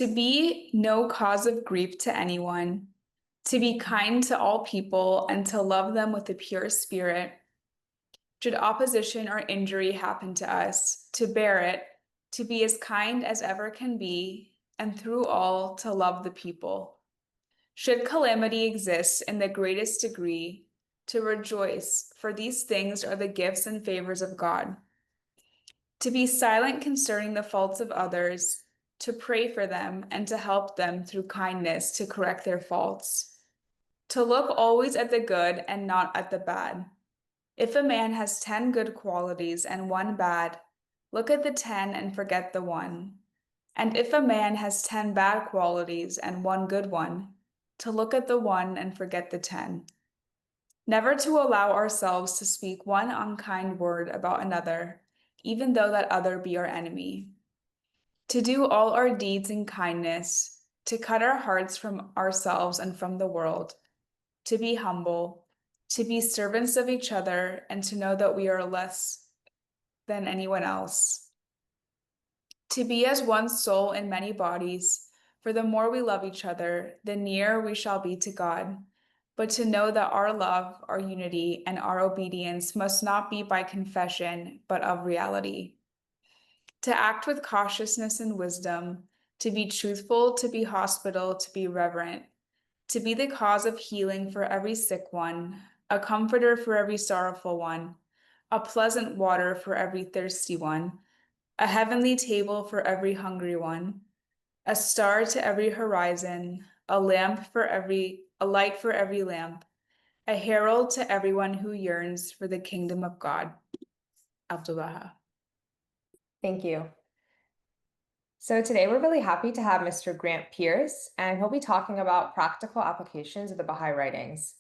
To be no cause of grief to anyone, to be kind to all people, and to love them with a pure spirit. Should opposition or injury happen to us, to bear it, to be as kind as ever can be, and through all to love the people. Should calamity exist in the greatest degree, to rejoice, for these things are the gifts and favors of God. To be silent concerning the faults of others, to pray for them, and to help them through kindness to correct their faults. To look always at the good and not at the bad. If a man has 10 good qualities and one bad, look at the 10 and forget the one. And if a man has 10 bad qualities and one good one, to look at the one and forget the 10. Never to allow ourselves to speak one unkind word about another, even though that other be our enemy. To do all our deeds in kindness, to cut our hearts from ourselves and from the world, to be humble, to be servants of each other, and to know that we are less than anyone else. To be as one soul in many bodies, for the more we love each other, the nearer we shall be to God. But to know that our love, our unity, and our obedience must not be by confession, but of reality. To act with cautiousness and wisdom, to be truthful, to be hospitable, to be reverent, to be the cause of healing for every sick one, a comforter for every sorrowful one, a pleasant water for every thirsty one, a heavenly table for every hungry one, a star to every horizon, a light for every lamp, a herald to everyone who yearns for the kingdom of God. Abdullaha. Thank you. So today we're really happy to have Mr. Grant Peirce, and he'll be talking about practical applications of the Baha'i writings.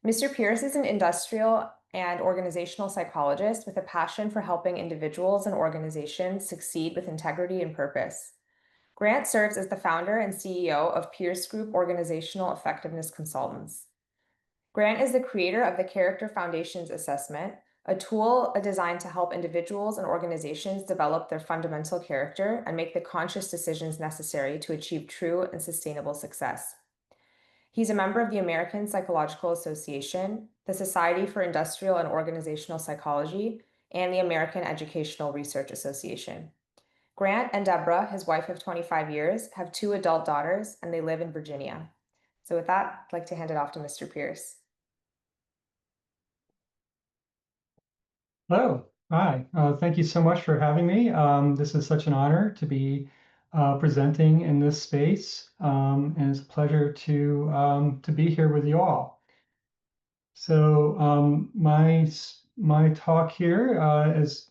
Mr. Peirce is an industrial and organizational psychologist with a passion for helping individuals and organizations succeed with integrity and purpose. Grant serves as the founder and CEO of Peirce Group Organizational Effectiveness Consultants. Grant is the creator of the Character Foundations Assessment, a tool designed to help individuals and organizations develop their fundamental character and make the conscious decisions necessary to achieve true and sustainable success. He's a member of the American Psychological Association, the Society for Industrial and Organizational Psychology, and the American Educational Research Association. Grant and Deborah, his wife of 25 years, have 2 adult daughters, and they live in Virginia. So with that, I'd like to hand it off to Mr. Peirce. Hello. Hi. Thank you so much for having me. This is such an honor to be presenting in this space, and it's a pleasure to be here with you all. So my talk here, as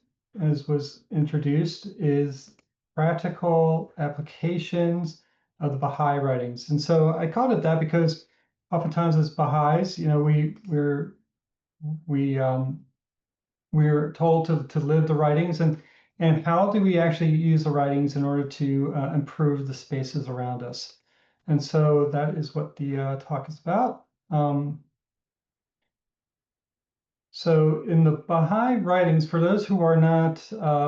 was introduced, is practical applications of the Baha'i writings, and so I called it that because oftentimes as Baha'is, we're told to live the writings, and how do we actually use the writings in order to improve the spaces around us. And so that is what the talk is about. So in the Baha'i writings, for those who are not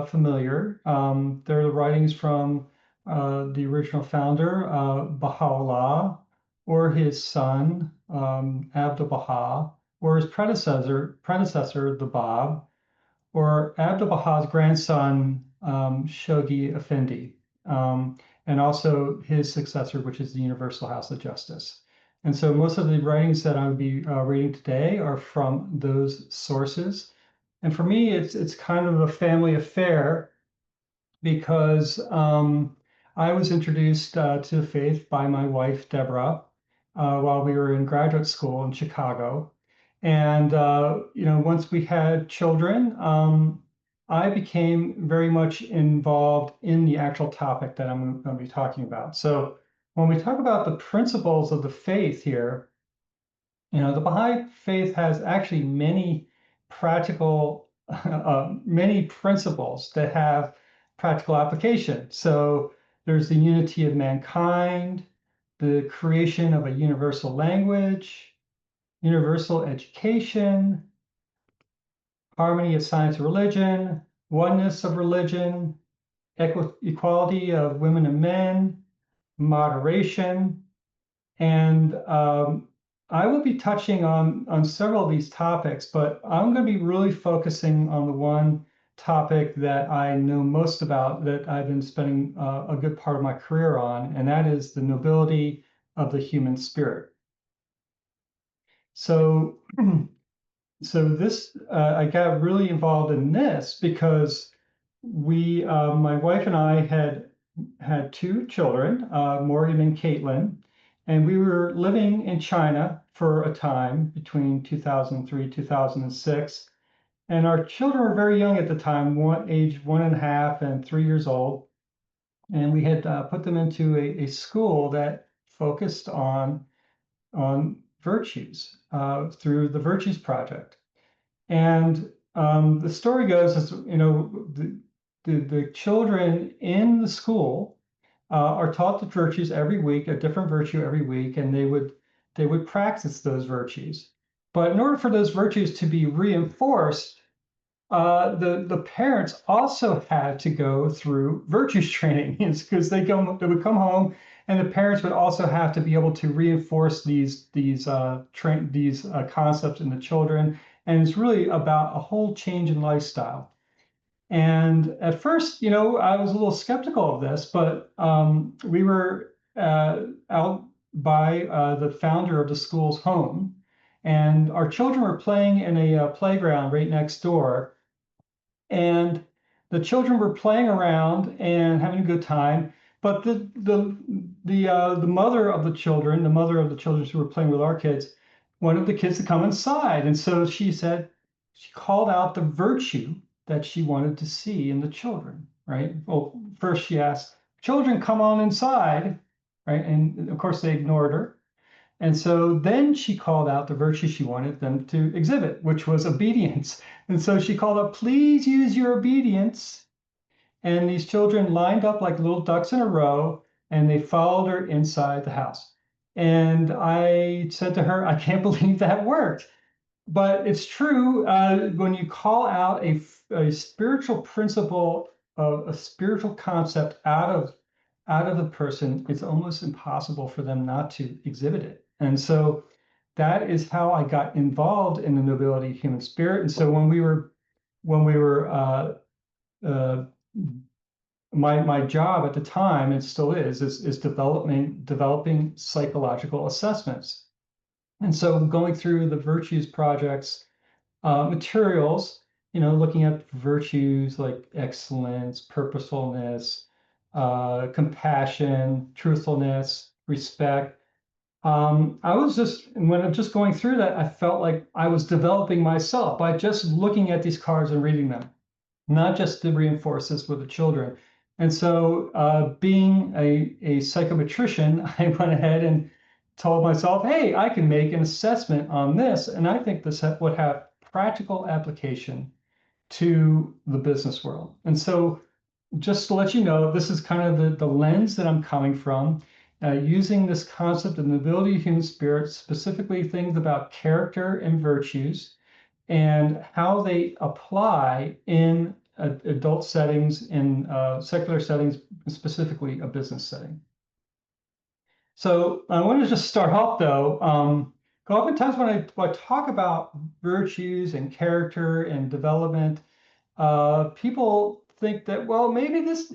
familiar, they're the writings from the original founder, Baha'u'llah, or his son, Abdu'l-Baha, or his predecessor, the Bab, or Abdu'l-Baha's grandson, Shoghi Effendi, and also his successor, which is the Universal House of Justice. And so most of the writings that I'll be reading today are from those sources. And for me, it's kind of a family affair because I was introduced to the faith by my wife, Deborah, while we were in graduate school in Chicago. And once we had children, I became very much involved in the actual topic that I'm going to be talking about. So when we talk about the principles of the faith here, the Baha'i faith has actually many practical, many principles that have practical application. So there's the unity of mankind, the creation of a universal language, universal education, harmony of science and religion, oneness of religion, equality of women and men, moderation, and I will be touching on several of these topics, but I'm going to be really focusing on the one topic that I know most about, that I've been spending a good part of my career on, and that is the nobility of the human spirit. So, I got really involved in this because my wife and I had two children, Morgan and Caitlin, and we were living in China for a time between 2003, 2006. And our children were very young at the time, age 1.5 and 3 years old. And we had put them into a school that focused on virtues through the Virtues Project. And the story goes, is, the children in the school are taught the virtues every week, a different virtue every week, and they would practice those virtues. But in order for those virtues to be reinforced, the parents also had to go through virtues training, because they would come home, and the parents would also have to be able to reinforce these concepts in the children. And it's really about a whole change in lifestyle. And at first, I was a little skeptical of this, but we were out by the founder of the school's home, and our children were playing in a playground right next door. And the children were playing around and having a good time. But the mother of the children, who were playing with our kids, wanted the kids to come inside. And so she called out the virtue that she wanted to see in the children, right? Well, first she asked, "Children, come on inside," right? And of course they ignored her. And so then she called out the virtue she wanted them to exhibit, which was obedience. And so she called out, "Please use your obedience." And these children lined up like little ducks in a row, and they followed her inside the house. And I said to her, "I can't believe that worked." But it's true, when you call out a spiritual principle, of a spiritual concept out of the person, it's almost impossible for them not to exhibit it. And so that is how I got involved in the nobility of human spirit. And so when we were my job at the time, and still is developing psychological assessments. And so going through the Virtues Project's materials, looking at virtues like excellence, purposefulness, compassion, truthfulness, respect. When I'm just going through that, I felt like I was developing myself by just looking at these cards and reading them, not just to reinforce this with the children. And so being a psychometrician, I went ahead and told myself, hey, I can make an assessment on this. And I think this would have practical application to the business world. And so just to let you know, this is kind of the lens that I'm coming from, using this concept of nobility of human spirit, specifically things about character and virtues, and how they apply in adult settings, in secular settings, specifically a business setting. So I want to just start off, though. Oftentimes when I talk about virtues and character and development, people think that, well, maybe this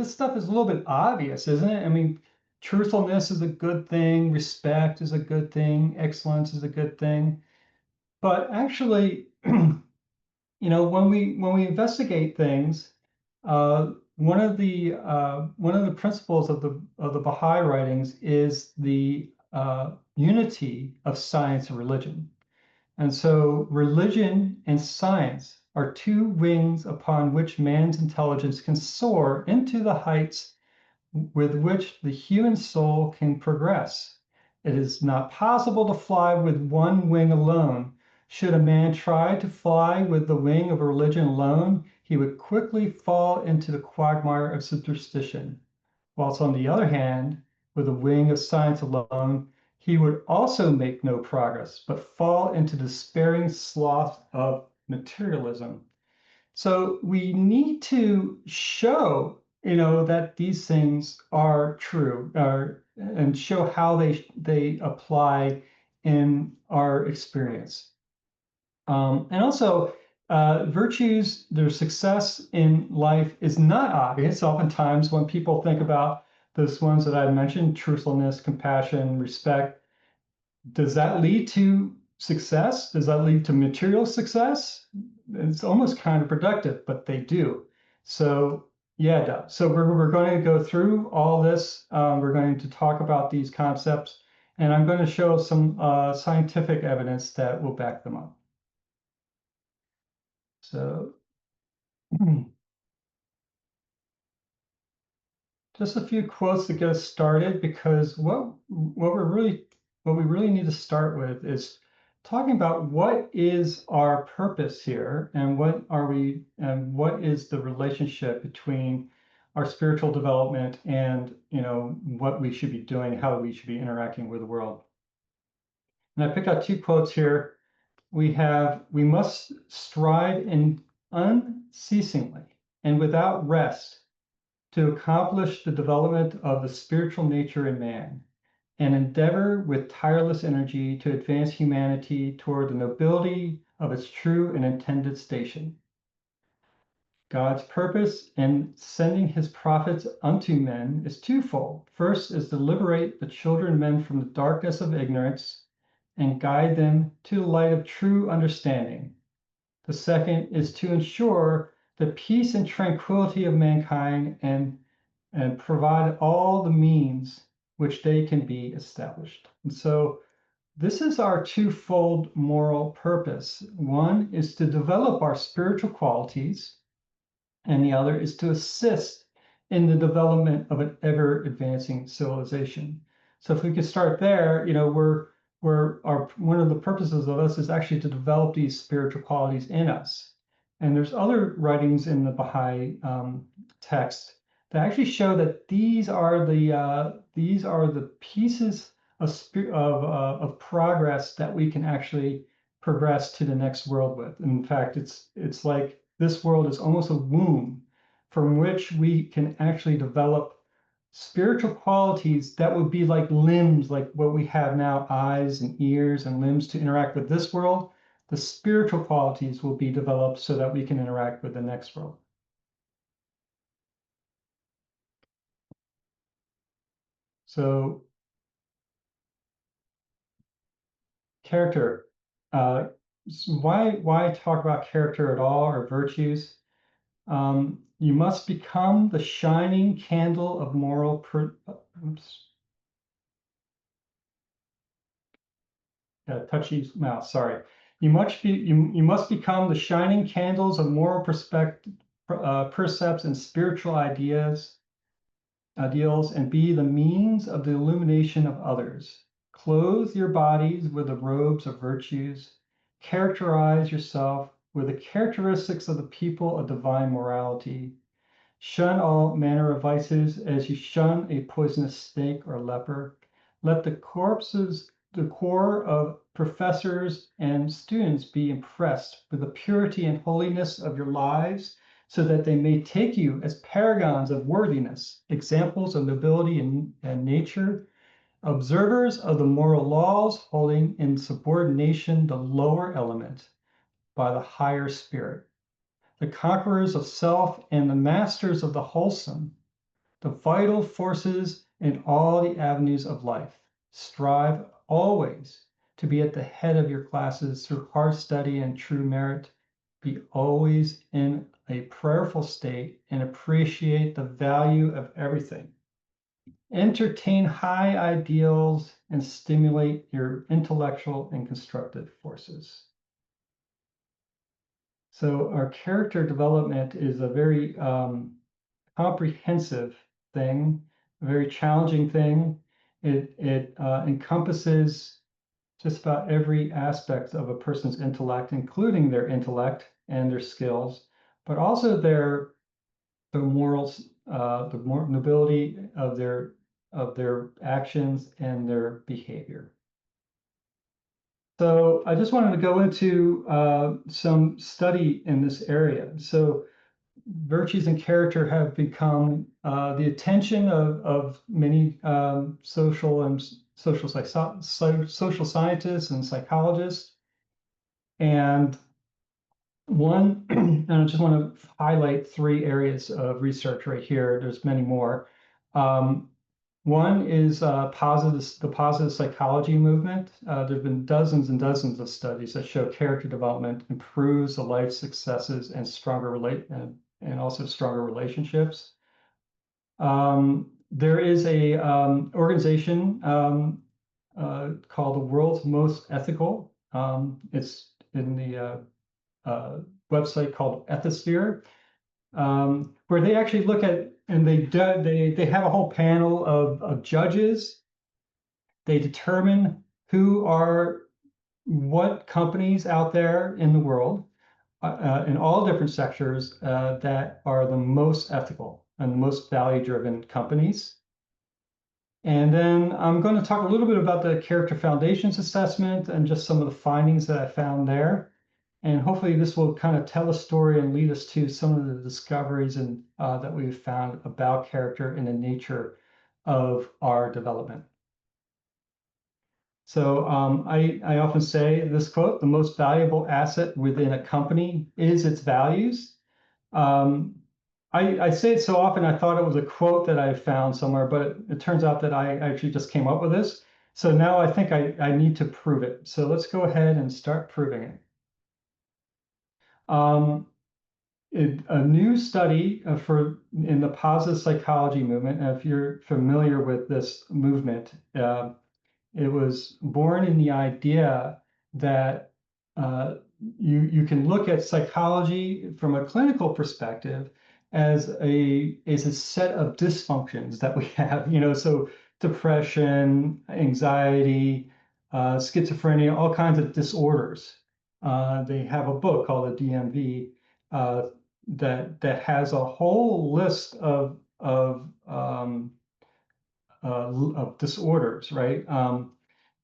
stuff is a little bit obvious, isn't it? I mean, truthfulness is a good thing, respect is a good thing, excellence is a good thing. But actually, when we investigate things, one of the principles of the Baha'i writings is the unity of science and religion. And so religion and science are two wings upon which man's intelligence can soar into the heights with which the human soul can progress. It is not possible to fly with one wing alone. Should a man try to fly with the wing of religion alone, he would quickly fall into the quagmire of superstition. Whilst on the other hand, with the wing of science alone, he would also make no progress, but fall into despairing sloth of materialism. So we need to show that these things are true, and show how they apply in our experience. And also, virtues, their success in life is not obvious. Oftentimes, when people think about those ones that I mentioned, truthfulness, compassion, respect, does that lead to success? Does that lead to material success? It's almost counterproductive, but they do. So yeah, it does. So we're going to go through all this. We're going to talk about these concepts, and I'm going to show some scientific evidence that will back them up. So just a few quotes to get us started, because what we really need to start with is talking about what is our purpose here, and what is the relationship between our spiritual development and what we should be doing, how we should be interacting with the world. And I picked out two quotes here. We must strive unceasingly and without rest to accomplish the development of the spiritual nature in man, and endeavor with tireless energy to advance humanity toward the nobility of its true and intended station. God's purpose in sending his prophets unto men is twofold. First is to liberate the children of men from the darkness of ignorance and guide them to the light of true understanding. The second is to ensure the peace and tranquility of mankind, and provide all the means which they can be established. And so this is our twofold moral purpose. One is to develop our spiritual qualities, and the other is to assist in the development of an ever advancing civilization. So if we could start there, one of the purposes of us is actually to develop these spiritual qualities in us. And there's other writings in the Baha'i text that actually show that these are the pieces of progress that we can actually progress to the next world with. In fact, it's like this world is almost a womb from which we can actually develop spiritual qualities that would be like limbs, like what we have now, eyes and ears and limbs to interact with this world. The spiritual qualities will be developed so that we can interact with the next world. So character. Why talk about character at all, or virtues? You must become the shining candle of moral touchy mouse, sorry. You must become the shining candles of moral percepts and spiritual ideals, and be the means of the illumination of others. Clothe your bodies with the robes of virtues. Characterize yourself with the characteristics of the people of divine morality. Shun all manner of vices as you shun a poisonous snake or leper. Let the core of professors and students be impressed with the purity and holiness of your lives, so that they may take you as paragons of worthiness, examples of nobility and nature, observers of the moral laws, holding in subordination the lower element by the higher spirit, the conquerors of self and the masters of the wholesome, the vital forces in all the avenues of life. Strive always to be at the head of your classes through hard study and true merit. Be always in a prayerful state and appreciate the value of everything. Entertain high ideals and stimulate your intellectual and constructive forces. So our character development is a very comprehensive thing, a very challenging thing. It encompasses just about every aspect of a person's intellect, including their intellect and their skills, but also the morals, the nobility of their actions and their behavior. So I just wanted to go into some study in this area. So virtues and character have become the attention of many social scientists and psychologists. And and I just want to highlight 3 areas of research right here. There's many more. One is the positive psychology movement. There have been dozens and dozens of studies that show character development improves the life successes and and also stronger relationships. There is a organization called the World's Most Ethical. It's in the website called Ethisphere, where they actually look at, and they have a whole panel of judges. They determine what companies out there in the world, in all different sectors, that are the most ethical and the most value-driven companies. And then I'm going to talk a little bit about the Character Foundations assessment and just some of the findings that I found there. And hopefully this will kind of tell a story and lead us to some of the discoveries that we've found about character and the nature of our development. So I often say this quote: "The most valuable asset within a company is its values." I say it so often, I thought it was a quote that I found somewhere, but it turns out that I actually just came up with this. So now I think I need to prove it. So let's go ahead and start proving it. A new study in the positive psychology movement, and if you're familiar with this movement, it was born in the idea that you can look at psychology from a clinical perspective as a set of dysfunctions that we have, so depression, anxiety, schizophrenia, all kinds of disorders. They have a book called the DMV that has a whole list of disorders, right?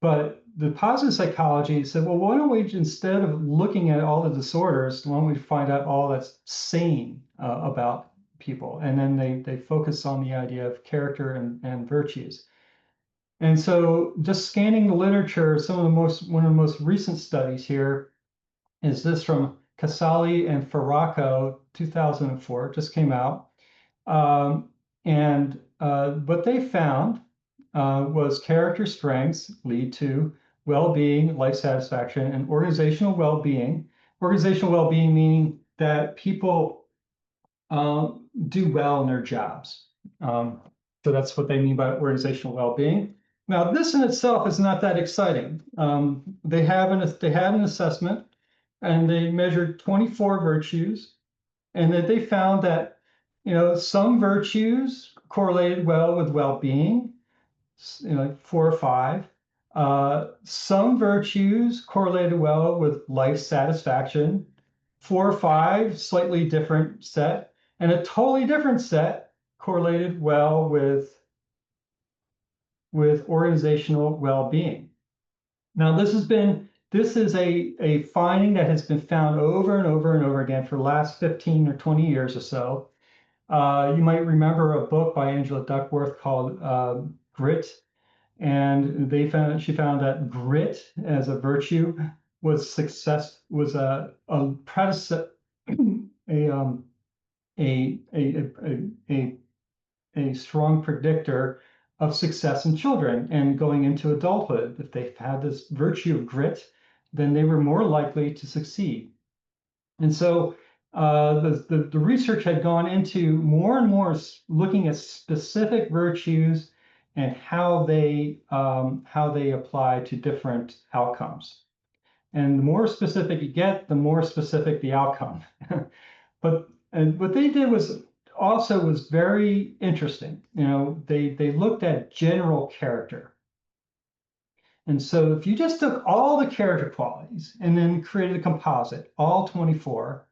But the positive psychology said, well, why don't we, instead of looking at all the disorders, why don't we find out all that's sane about people? And then they focus on the idea of character and virtues. And so just scanning the literature, one of the most recent studies here is this from Casali and Farraco, 2004, just came out. And what they found was character strengths lead to well-being, life satisfaction, and organizational well-being. Organizational well-being meaning that people do well in their jobs. So that's what they mean by organizational well-being. Now, this in itself is not that exciting. They had an assessment, and they measured 24 virtues, and that they found that some virtues correlated well with well-being, 4 or 5. Some virtues correlated well with life satisfaction, 4 or 5, slightly different set, and a totally different set correlated well with organizational well-being. Now, this is a finding that has been found over and over and over again for the last 15 or 20 years or so. You might remember a book by Angela Duckworth called Grit, and she found that grit as a virtue was a predecessor, a strong predictor of success in children and going into adulthood. If they had this virtue of grit, then they were more likely to succeed. And so the research had gone into more and more looking at specific virtues and how they apply to different outcomes. And the more specific you get, the more specific the outcome. But what they did was very interesting. They looked at general character. And so if you just took all the character qualities and then created a composite, all 24,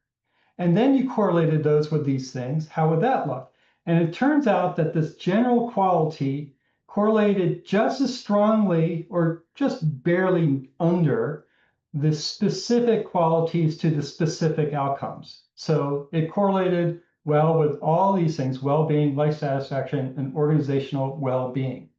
and then you correlated those with these things, how would that look? And it turns out that this general quality correlated just as strongly, or just barely under, the specific qualities to the specific outcomes. So it correlated well with all these things: well-being, life satisfaction, and organizational well-being.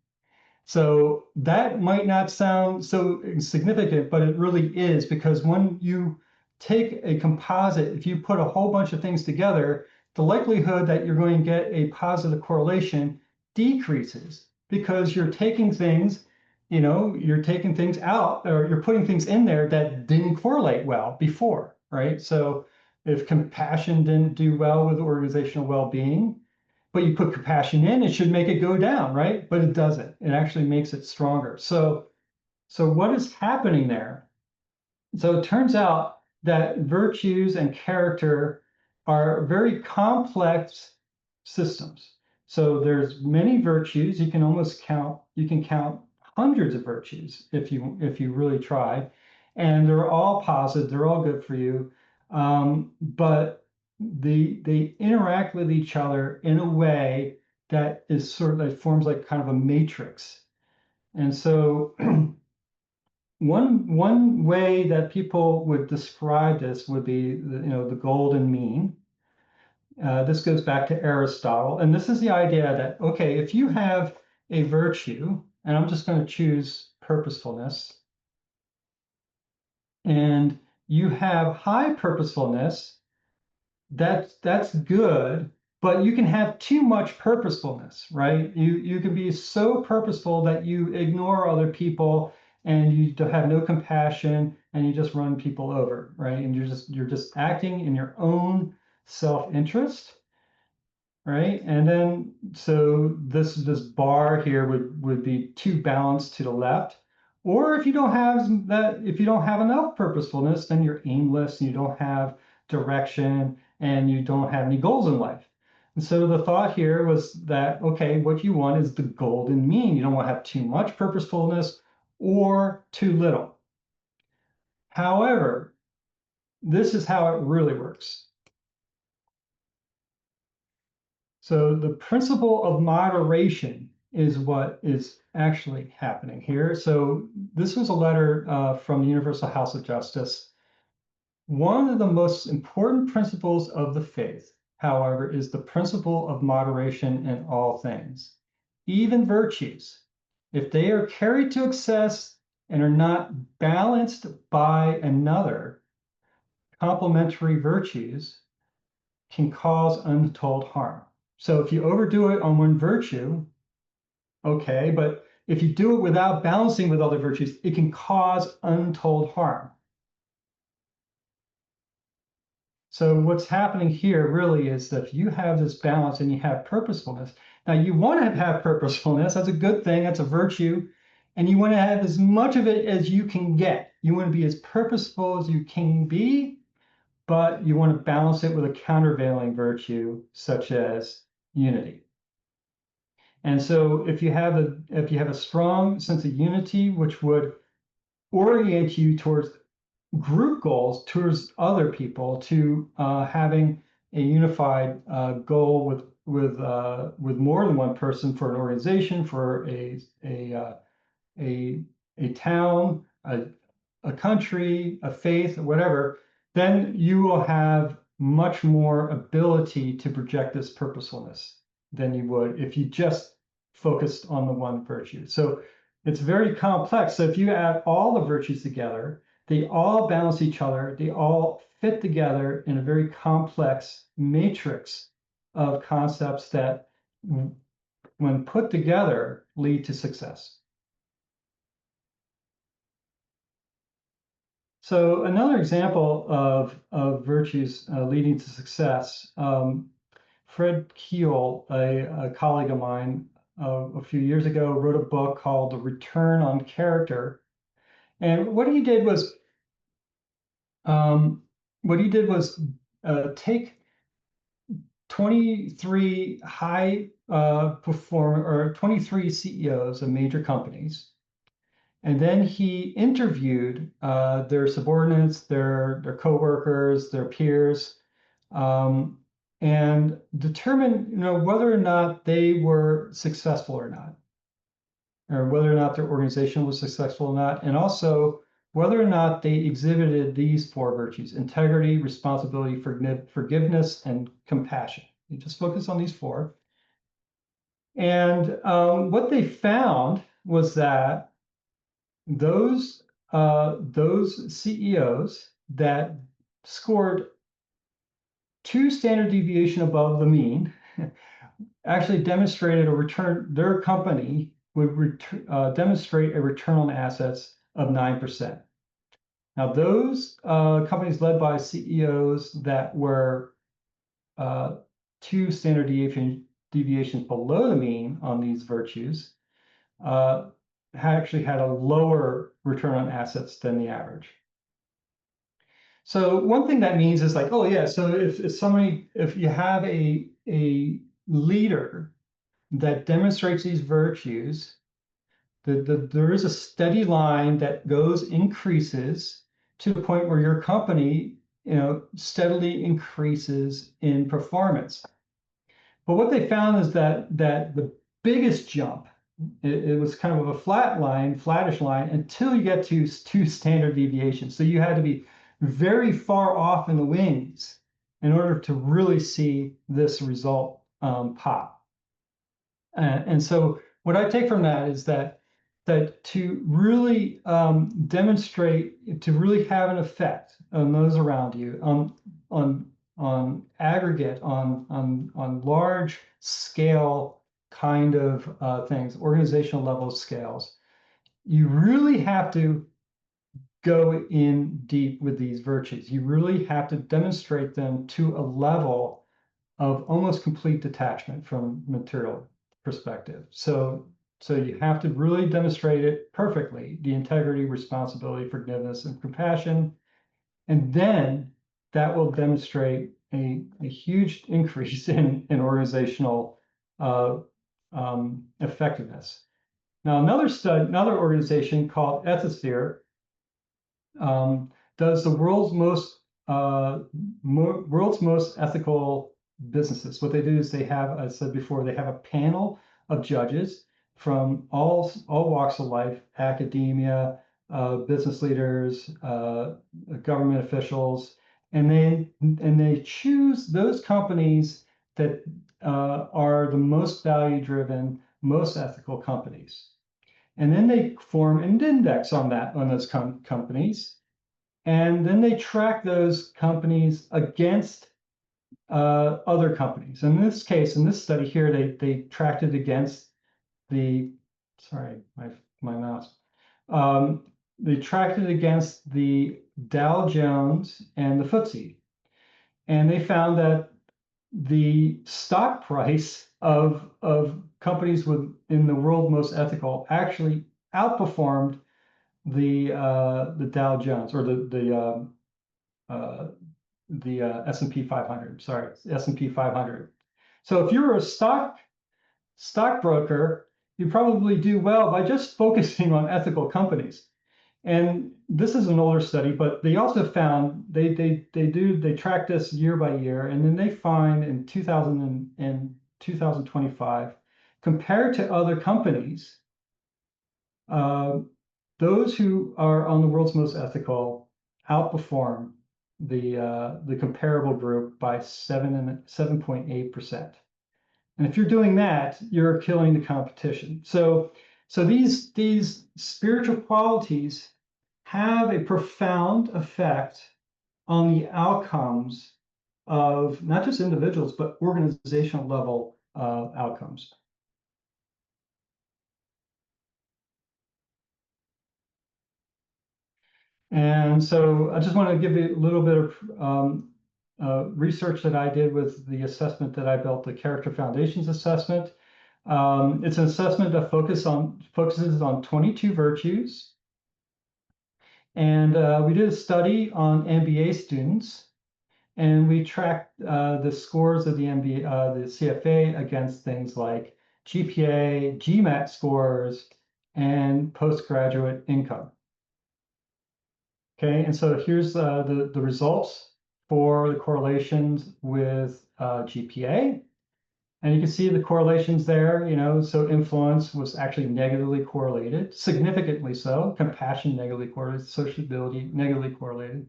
So that might not sound so significant, but it really is, because when you take a composite, if you put a whole bunch of things together, the likelihood that you're going to get a positive correlation decreases, because you're taking things, you're taking things out, or you're putting things in there that didn't correlate well before, right? So if compassion didn't do well with organizational well-being, but you put compassion in, it should make it go down, right? But it doesn't. It actually makes it stronger. So what is happening there? So it turns out that virtues and character are very complex systems. So there's many virtues. You can count hundreds of virtues if you really try, and they're all positive. They're all good for you, but they interact with each other in a way that is sort of like forms like kind of a matrix. And so one way that people would describe this would be the golden mean. This goes back to Aristotle, and this is the idea that, okay, if you have a virtue, and I'm just going to choose purposefulness, and you have high purposefulness, that's good, but you can have too much purposefulness, right? You can be so purposeful that you ignore other people, and you have no compassion, and you just run people over, right? And you're just acting in your own self-interest, right? And then so this bar here would be too balanced to the left. Or if you don't have that, if you don't have enough purposefulness, then you're aimless and you don't have direction and you don't have any goals in life. And so the thought here was that, okay, what you want is the golden mean. You don't want to have too much purposefulness or too little. However, this is how it really works. So the principle of moderation is what is actually happening here. So this was a letter from the Universal House of Justice. One of the most important principles of the faith, however, is the principle of moderation in all things, even virtues. If they are carried to excess and are not balanced by another, complementary virtues can cause untold harm. So if you overdo it on one virtue, okay, but if you do it without balancing with other virtues, it can cause untold harm. So what's happening here really is that if you have this balance and you have purposefulness, now you want to have purposefulness, that's a good thing, that's a virtue, and you want to have as much of it as you can get. You want to be as purposeful as you can be, but you want to balance it with a countervailing virtue such as unity. And so if you have a strong sense of unity, which would orient you towards group goals, towards other people, to having a unified goal with more than one person, for an organization, for a town, a country, a faith, whatever, then you will have much more ability to project this purposefulness than you would if you just focused on the one virtue. So it's very complex. So if you add all the virtues together, they all balance each other. They all fit together in a very complex matrix of concepts that, when put together, lead to success. So another example of virtues leading to success, Fred Keel, a colleague of mine, a few years ago, wrote a book called The Return on Character. And what he did was take 23 high performer, or 23 CEOs of major companies, and then he interviewed their subordinates, their coworkers, their peers, and determined, whether or not they were successful or not, or whether or not their organization was successful or not, and also whether or not they exhibited these four virtues: integrity, responsibility, forgiveness, and compassion. You just focus on these 4. And what they found was that those CEOs that scored 2 standard deviation above the mean actually demonstrated their company would demonstrate a return on assets of 9%. Now, those companies led by CEOs that were 2 standard deviations below the mean on these virtues actually had a lower return on assets than the average. So one thing that means is like, oh yeah, so if you have a leader that demonstrates these virtues, there is a steady line that increases to the point where your company, steadily increases in performance. But what they found is that the biggest jump, it was kind of a flattish line until you get to 2 standard deviations. So you had to be very far off in the wings in order to really see this result pop. And so what I take from that is that to really demonstrate, to really have an effect on those around you, on aggregate, on large scale kind of things, organizational level scales, you really have to go in deep with these virtues. You really have to demonstrate them to a level of almost complete detachment from material perspective. So you have to really demonstrate it perfectly, the integrity, responsibility, forgiveness, and compassion. And then that will demonstrate a huge increase in organizational effectiveness. Now, another organization called Ethisphere does the world's most ethical businesses. What they do is they have, as I said before, they have a panel of judges from all walks of life: academia, business leaders, government officials, and they choose those companies that are the most value-driven, most ethical companies. And then they form an index on those companies, and then they track those companies against other companies. In this case, in this study here, they tracked it against the, sorry, my mouse. They tracked it against the Dow Jones and the FTSE, and they found that the stock price of companies in the world most ethical actually outperformed the Dow Jones, or the S&P 500. Sorry, S&P 500. So if you're a stockbroker, you probably do well by just focusing on ethical companies. And this is an older study, but they also found they track this year by year, and then they find in 2025, compared to other companies, those who are on the world's most ethical outperform the comparable group by 7.8%. And if you're doing that, you're killing the competition. So these spiritual qualities have a profound effect on the outcomes of not just individuals, but organizational level outcomes. And so I just want to give you a little bit of research that I did with the assessment that I built, the Character Foundations assessment. It's an assessment that focuses on 22 virtues. And we did a study on MBA students, and we tracked the scores of the the CFA against things like GPA, GMAT scores, and postgraduate income. Okay, and so here's the results for the correlations with GPA. And you can see the correlations there, so influence was actually negatively correlated, significantly so. Compassion negatively correlated, sociability negatively correlated.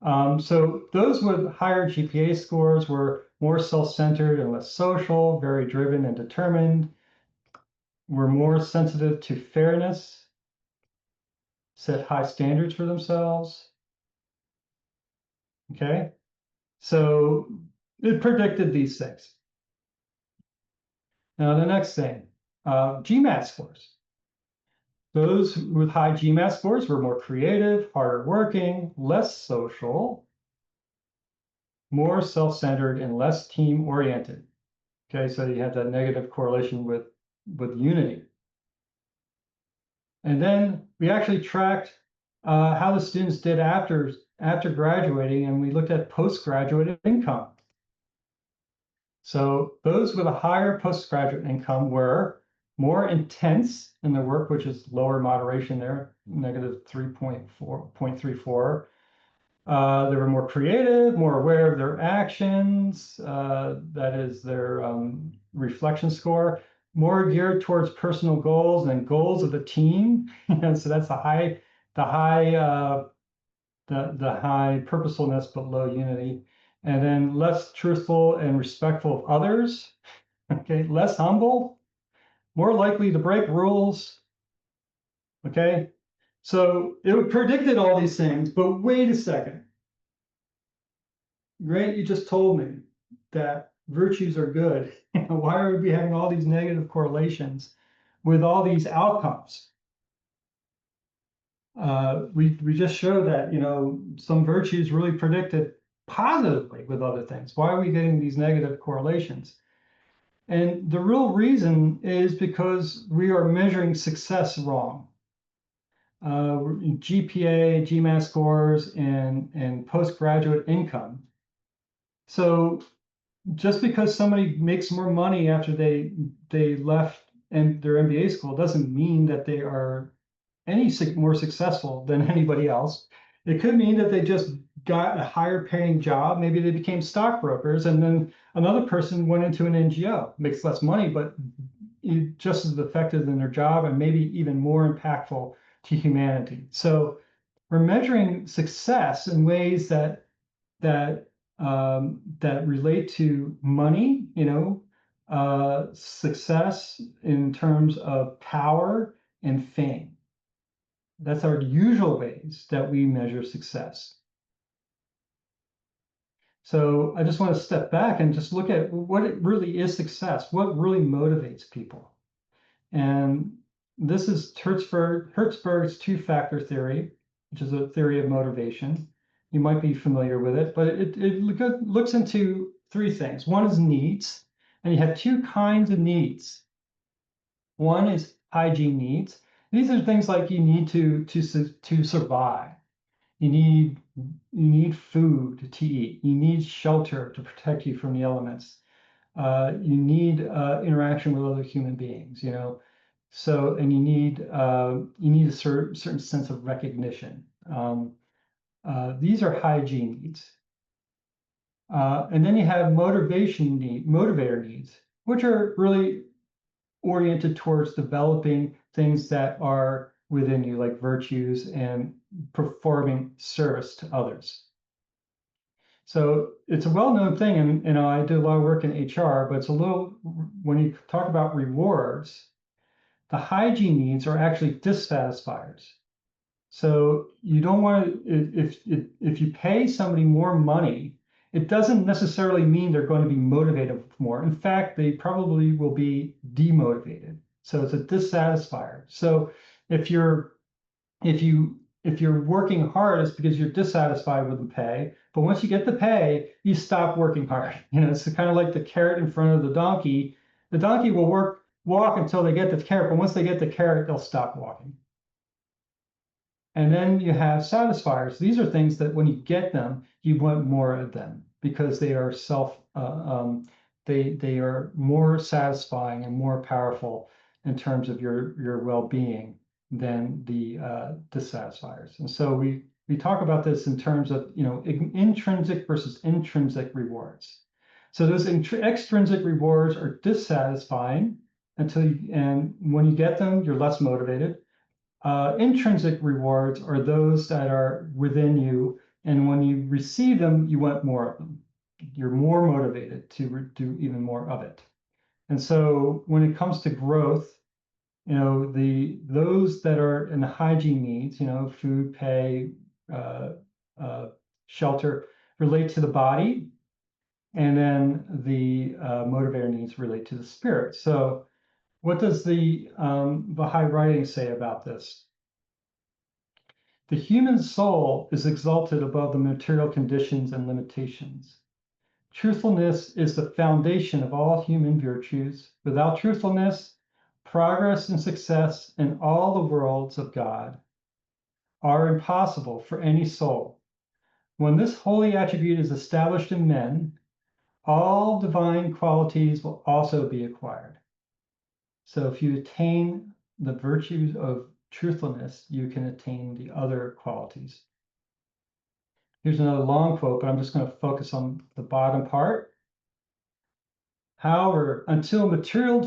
So those with higher GPA scores were more self-centered and less social, very driven and determined. Were more sensitive to fairness, set high standards for themselves. Okay, so it predicted these things. Now the next thing, GMAT scores. Those with high GMAT scores were more creative, harder working, less social, more self-centered, and less team-oriented. Okay, so you have that negative correlation with unity. And then we actually tracked how the students did after graduating, and we looked at postgraduate income. So those with a higher postgraduate income were more intense in their work, which is lower moderation there, negative 3.34. They were more creative, more aware of their actions. That is their reflection score, more geared towards personal goals and goals of the team. So that's the high purposefulness, but low unity. And then less truthful and respectful of others. Okay, less humble, more likely to break rules. Okay, so it predicted all these things, but wait a second. Grant, you just told me that virtues are good. Why are we having all these negative correlations with all these outcomes? We just showed that, some virtues really predicted positively with other things. Why are we getting these negative correlations? And the real reason is because we are measuring success wrong. GPA, GMAT scores, and postgraduate income. So just because somebody makes more money after they left their MBA school doesn't mean that they are any more successful than anybody else. It could mean that they just got a higher paying job. Maybe they became stockbrokers, and then another person went into an NGO, makes less money, but just as effective in their job and maybe even more impactful to humanity. So we're measuring success in ways that relate to money, success in terms of power and fame. That's our usual ways that we measure success. So I just want to step back and just look at what it really is success, what really motivates people. And this is Hertzberg's two-factor theory, which is a theory of motivation. You might be familiar with it, but it looks into three things. One is needs, and you have two kinds of needs. One is hygiene needs. These are things like you need to survive. You need food to eat. You need shelter to protect you from the elements. You need interaction with other human beings. So, and you need a certain sense of recognition. These are hygiene needs. And then you have motivator needs, which are really oriented towards developing things that are within you, like virtues and performing service to others. So it's a well-known thing, and I do a lot of work in HR, but it's a little, when you talk about rewards, the hygiene needs are actually dissatisfiers. So you don't want to, if you pay somebody more money, it doesn't necessarily mean they're going to be motivated more. In fact, they probably will be demotivated. So it's a dissatisfier. So if you're working hard, it's because you're dissatisfied with the pay. But once you get the pay, you stop working hard. It's kind of like the carrot in front of the donkey. The donkey will walk until they get the carrot, but once they get the carrot, they'll stop walking. And then you have satisfiers. These are things that when you get them, you want more of them because they are they are more satisfying and more powerful in terms of your well-being than the dissatisfiers. And so we talk about this in terms of intrinsic versus intrinsic rewards. So those extrinsic rewards are dissatisfying and when you get them, you're less motivated. Intrinsic rewards are those that are within you, and when you receive them, you want more of them. you're more motivated to do even more of it. And so when it comes to growth, those that are in the hygiene needs, food, pay, uh, shelter, relate to the body, and then the motivator needs relate to the spirit. So what does the Baha'i writing say about this? The human soul is exalted above the material conditions and limitations. Truthfulness is the foundation of all human virtues. Without truthfulness, progress and success in all the worlds of God are impossible for any soul. When this holy attribute is established in men, all divine qualities will also be acquired. So if you attain the virtues of truthfulness, you can attain the other qualities. Here's another long quote, but I'm just going to focus on the bottom part. However, until material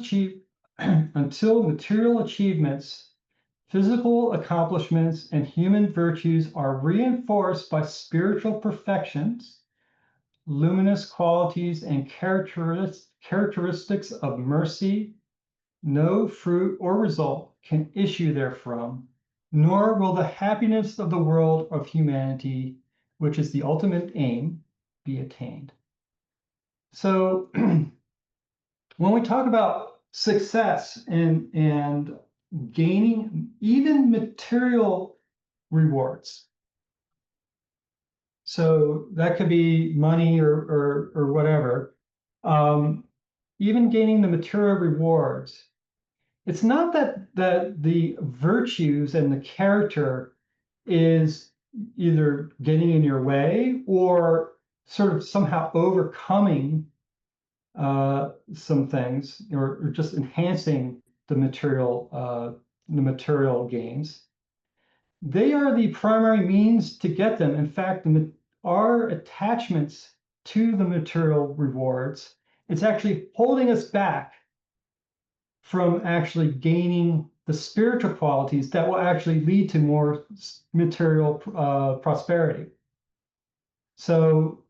achievements, physical accomplishments, and human virtues are reinforced by spiritual perfections, luminous qualities, and characteristics of mercy, no fruit or result can issue therefrom, nor will the happiness of the world of humanity, which is the ultimate aim, be attained. So when we talk about success and gaining even material rewards, so that could be money or whatever, even gaining the material rewards, it's not that the virtues and the character is either getting in your way or sort of somehow overcoming some things or just enhancing the material gains. They are the primary means to get them. In fact, our attachments to the material rewards, it's actually holding us back from actually gaining the spiritual qualities that will actually lead to more material prosperity. So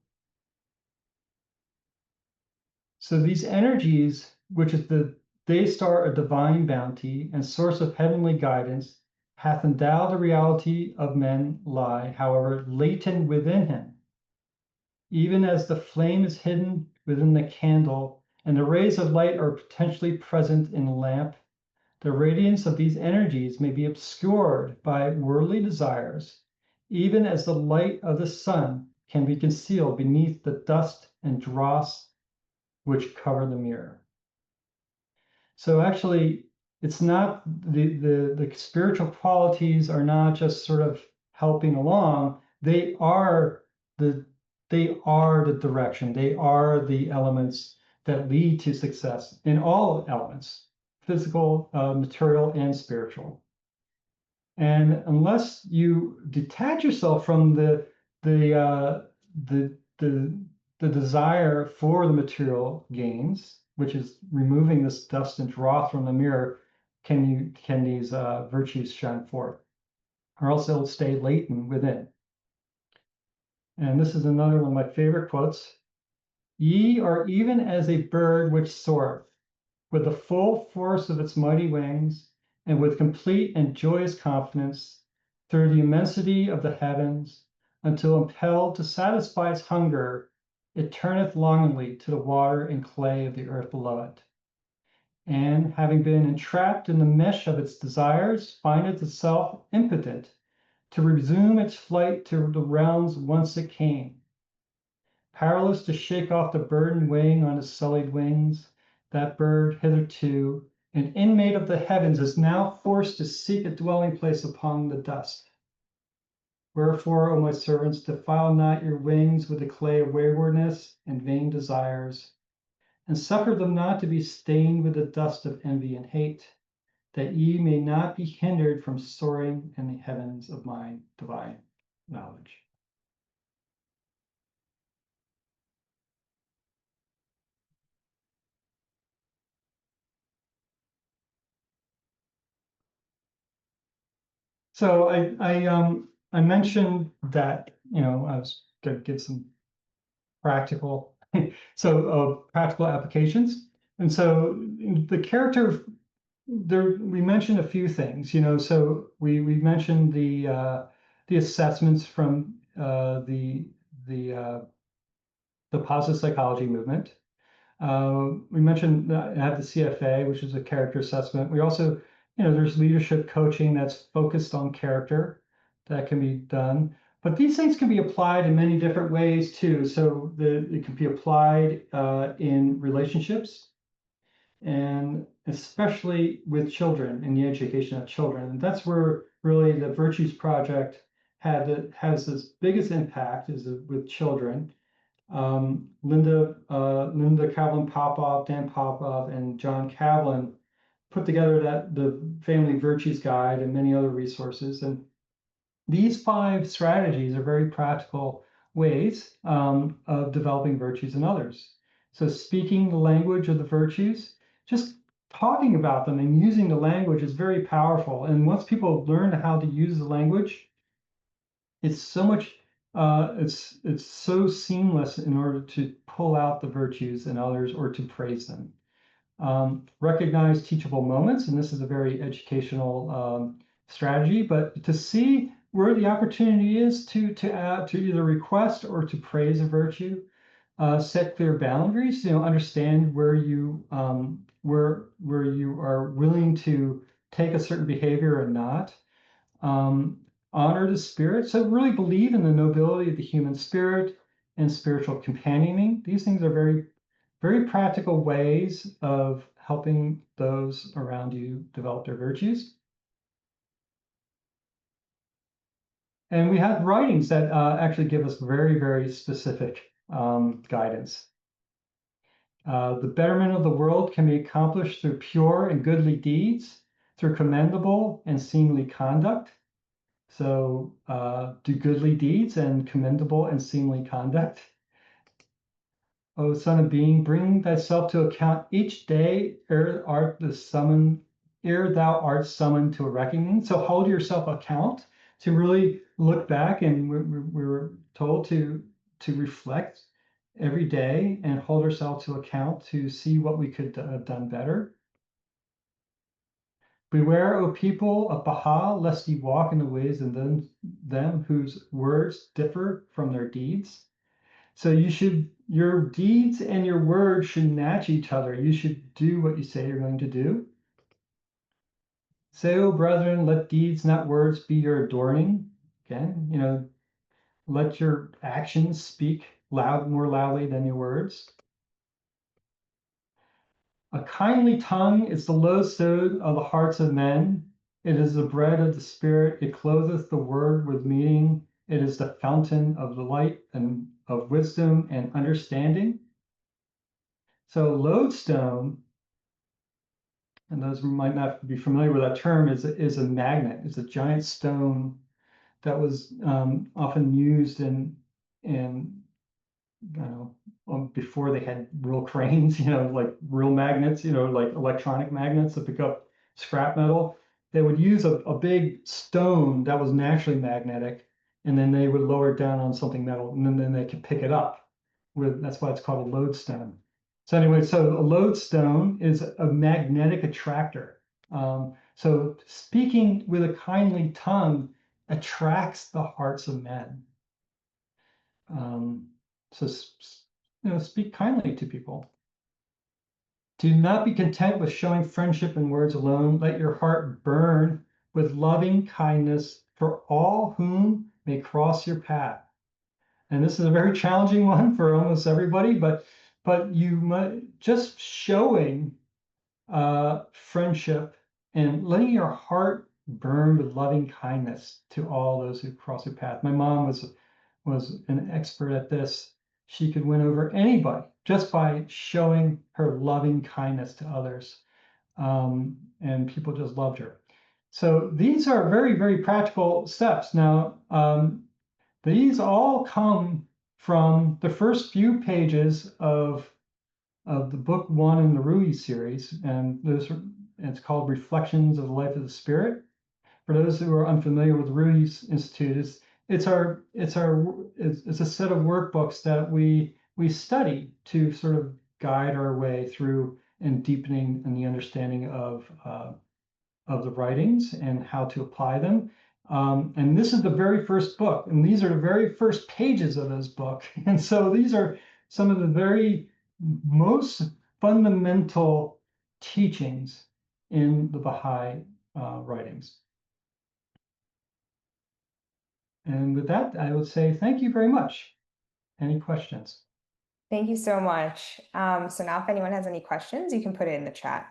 these energies, which is the day star of divine bounty and source of heavenly guidance, hath endowed the reality of men lie, however, latent within him. Even as the flame is hidden within the candle, and the rays of light are potentially present in the lamp, the radiance of these energies may be obscured by worldly desires, even as the light of the sun can be concealed beneath the dust and dross which cover the mirror. So actually, it's not the spiritual qualities are not just sort of helping along. They are the direction. They are the elements that lead to success in all elements, physical, material, and spiritual. And unless you detach yourself from the desire for the material gains, which is removing this dust and dross from the mirror, can these virtues shine forth, or else they'll stay latent within. And this is another one of my favorite quotes. Ye are even as a bird which soareth, with the full force of its mighty wings, and with complete and joyous confidence, through the immensity of the heavens, until impelled to satisfy its hunger, it turneth longingly to the water and clay of the earth below it. And having been entrapped in the mesh of its desires, findeth itself impotent to resume its flight to the realms whence it came. Powerless to shake off the burden weighing on its sullied wings, that bird, hitherto an inmate of the heavens, is now forced to seek a dwelling place upon the dust. Wherefore, O my servants, defile not your wings with the clay of waywardness and vain desires, and suffer them not to be stained with the dust of envy and hate, that ye may not be hindered from soaring in the heavens of my divine knowledge. So I mentioned that I was going to give some practical So practical applications. And so the character there, we mentioned a few things, so we mentioned the assessments from the positive psychology movement. We mentioned I have the CFA, which is a character assessment. We also, there's leadership coaching that's focused on character that can be done. But these things can be applied in many different ways too. So it can be applied in relationships, and especially with children in the education of children. And that's where really the Virtues Project has its biggest impact is with children. Linda Kavlin Popov, Dan Popov, and John Kavlin put together the Family Virtues Guide and many other resources. And these 5 strategies are very practical ways of developing virtues in others. So speaking the language of the virtues, just talking about them and using the language is very powerful. And once people learn how to use the language, it's so much it's so seamless in order to pull out the virtues in others or to praise them. Recognize teachable moments, and this is a very educational strategy, but to see where the opportunity is to either request or to praise a virtue. Set clear boundaries, understand where you are willing to take a certain behavior and not. Honor the spirit. So really believe in the nobility of the human spirit and spiritual companioning. These things are very, very practical ways of helping those around you develop their virtues. And we have writings that actually give us very, very specific guidance. The betterment of the world can be accomplished through pure and goodly deeds, through commendable and seemly conduct. So do goodly deeds and commendable and seemly conduct. O son of being, bring thyself to account each day ere thou art summoned to a reckoning. So hold yourself account, to really look back, and we're told to reflect every day and hold ourselves to account to see what we could have done better. Beware, O people of Baha, lest ye walk in the ways of them whose words differ from their deeds. So your deeds and your words should match each other. You should do what you say you're going to do. Say, O brethren, let deeds, not words, be your adorning. Again, let your actions speak more loudly than your words. A kindly tongue is the lodestone of the hearts of men. It is the bread of the spirit. It clotheth the word with meaning. It is the fountain of delight and of wisdom and understanding. So lodestone, and those who might not be familiar with that term, is a magnet. It's a giant stone that was often used in before they had real cranes, like real magnets, like electronic magnets that pick up scrap metal. They would use a big stone that was naturally magnetic, and then they would lower it down on something metal, and then they could pick it up. That's why it's called a lodestone. So anyway, so a lodestone is a magnetic attractor. So speaking with a kindly tongue attracts the hearts of men. So speak kindly to people. Do not be content with showing friendship in words alone. Let your heart burn with loving kindness for all whom may cross your path. And this is a very challenging one for almost everybody, but you just showing friendship and letting your heart burn with loving kindness to all those who cross your path. My mom was an expert at this. She could win over anybody just by showing her loving kindness to others. And people just loved her. So these are very, very practical steps. Now, these all come from the first few pages of the book 1 in the Rui series, and it's called Reflections of the Life of the Spirit. For those who are unfamiliar with Rui's Institute, it's a set of workbooks that we we study to sort of guide our way through and deepening in the understanding of the writings and how to apply them. And this is the very first book, and these are the very first pages of this book. And so these are some of the very most fundamental teachings in the Baha'i writings. And with that, I would say thank you very much. Any questions? Thank you so much. So now if anyone has any questions, you can put it in the chat.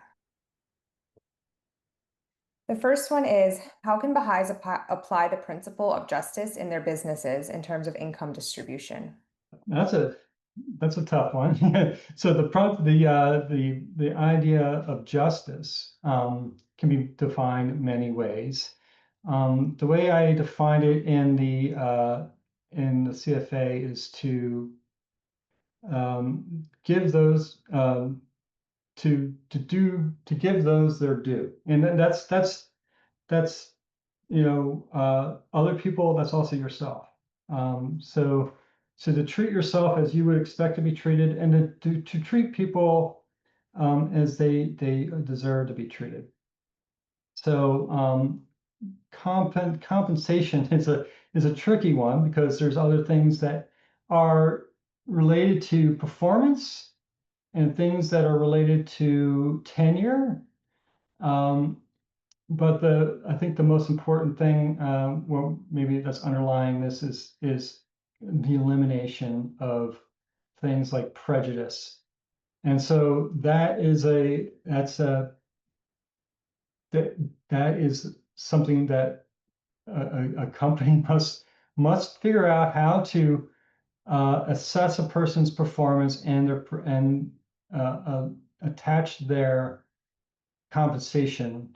The first one is, how can Baha'is apply the principle of justice in their businesses in terms of income distribution? That's a tough one. So the idea of justice can be defined many ways. The way I defined it in the CFA is to give those to give those their due, and that's other people. That's also yourself. So to treat yourself as you would expect to be treated, and to treat people as they deserve to be treated. So compensation is a tricky one because there's other things that are related to performance and things that are related to tenure. But I think the most important thing, well, maybe that's underlying this is the elimination of things like prejudice. And so that is something that a company must figure out how to assess a person's performance and attach their compensation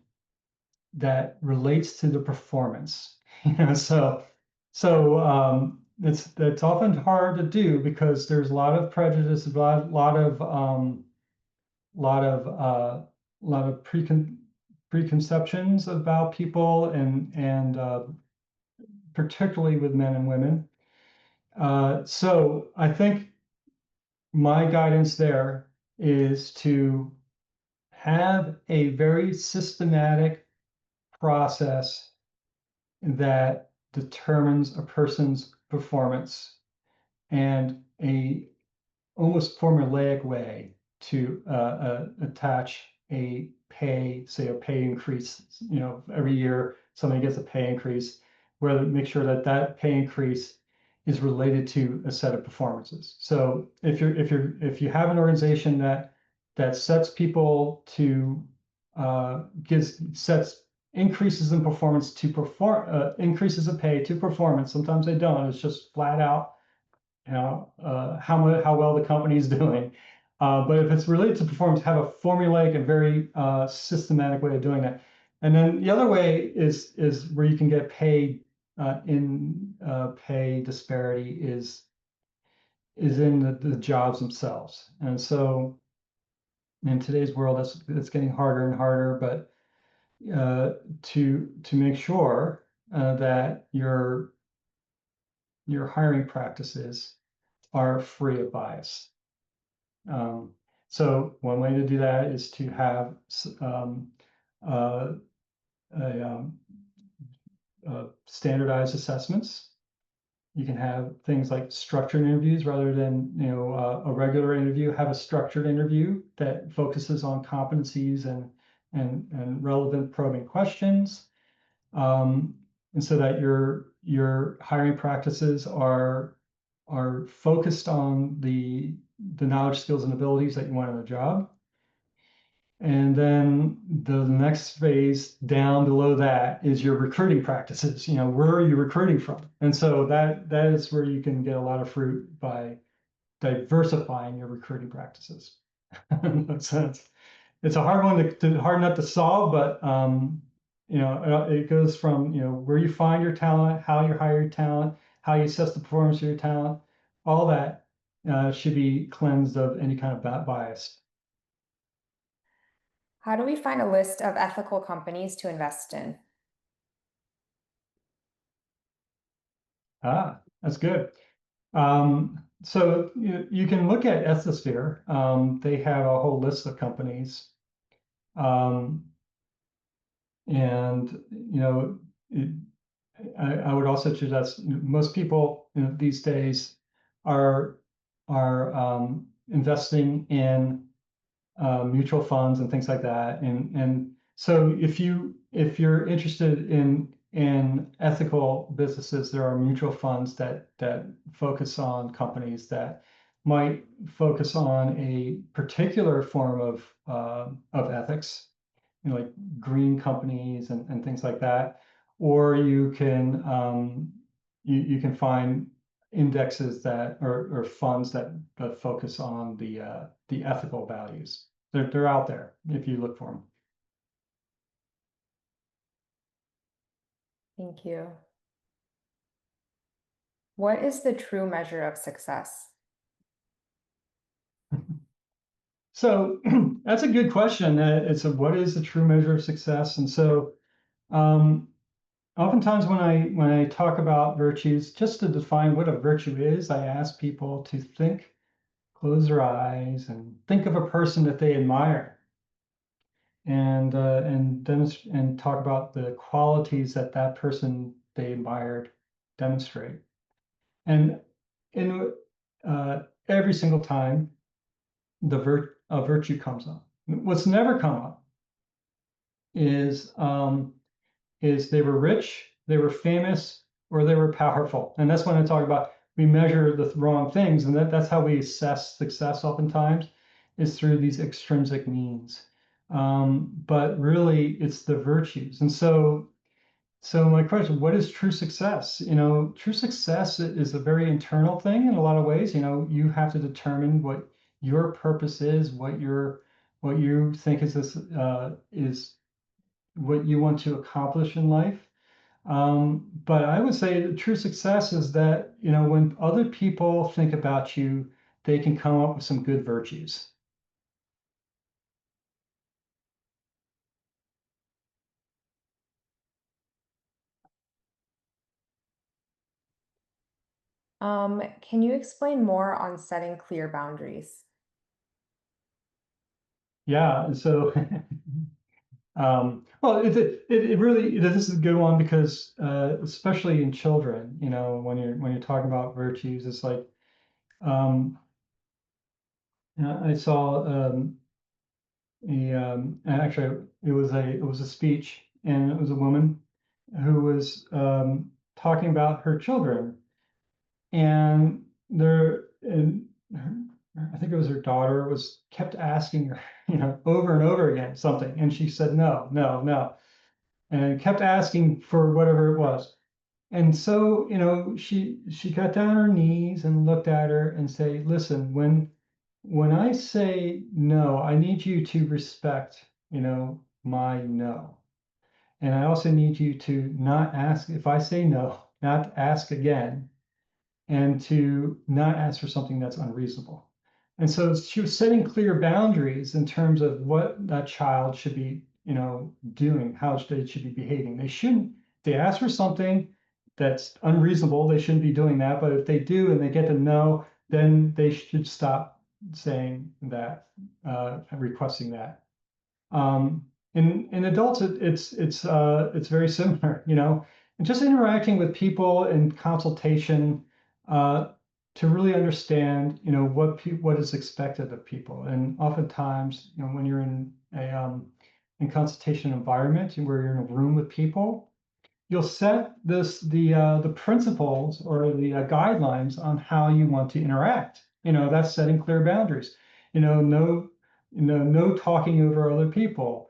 that relates to the performance. So that's often hard to do because there's a lot of prejudice, a lot of preconceptions about people, and particularly with men and women. So I think my guidance there is to have a very systematic process that determines a person's performance, and a almost formulaic way to attach a pay increase. Every year somebody gets a pay increase, where make sure that pay increase is related to a set of performances. So if you have an organization that sets people to sets increases in performance to increases of pay to performance. Sometimes they don't. It's just flat out, how well the company is doing. But if it's related to performance, have a formulaic and very systematic way of doing that. And then the other way is where you can get paid in pay disparity is in the jobs themselves. And so in today's world, that's getting harder and harder, but to make sure that your hiring practices are free of bias. So one way to do that is to have standardized assessments. You can have things like structured interviews rather than a regular interview. Have a structured interview that focuses on competencies and relevant probing questions, and so that your hiring practices are focused on the knowledge, skills, and abilities that you want in a job. And then the next phase down below that is your recruiting practices. Where are you recruiting from? And so that is where you can get a lot of fruit by diversifying your recruiting practices. It's a hard one hard nut to solve, but it goes from where you find your talent, how you hire your talent, how you assess the performance of your talent. All that should be cleansed of any kind of bias. How do we find a list of ethical companies to invest in? That's good. So you can look at Ethisphere. They have a whole list of companies. And I would also suggest most people these days are investing in mutual funds and things like that. And so if you're interested in ethical businesses, there are mutual funds that focus on companies that might focus on a particular form of ethics, like green companies and things like that. Or you can find indexes that or funds that focus on the ethical values. They're out there if you look for them. Thank you. What is the true measure of success? So that's a good question. What is the true measure of success? And so oftentimes when I talk about virtues, just to define what a virtue is, I ask people to close their eyes and think of a person that they admire, and talk about the qualities that person they admired demonstrate. And in every single time, a virtue comes up. What's never come up is they were rich, they were famous, or they were powerful. And that's when I talk about we measure the wrong things, and that's how we assess success oftentimes, is through these extrinsic means. But really, it's the virtues. And so my question, what is true success? True success is a very internal thing in a lot of ways. You have to determine what your purpose is, what you think is what you want to accomplish in life. But I would say the true success is that, when other people think about you, they can come up with some good virtues. Can you explain more on setting clear boundaries? Yeah. And so, well, it really, this is a good one because, especially in children, when you're talking about virtues, it's like, I saw, actually it was a speech, and it was a woman who was talking about her children, and I think it was her daughter was kept asking her, over and over again something, and she said no, no, no, and kept asking for whatever it was. And so, she got down on her knees and looked at her and say, listen, when I say no, I need you to respect, my no. And I also need you to not ask, if I say no, not ask again, and to not ask for something that's unreasonable. And so she was setting clear boundaries in terms of what that child should be, doing, how they should be behaving. They ask for something that's unreasonable, they shouldn't be doing that. But if they do and they get to know, then they should stop saying that, requesting that. In adults, it's very similar, and just interacting with people in consultation, to really understand, what is expected of people. And oftentimes, when you're in a in consultation environment where you're in a room with people, you'll set the principles or the guidelines on how you want to interact. That's setting clear boundaries. No talking over other people.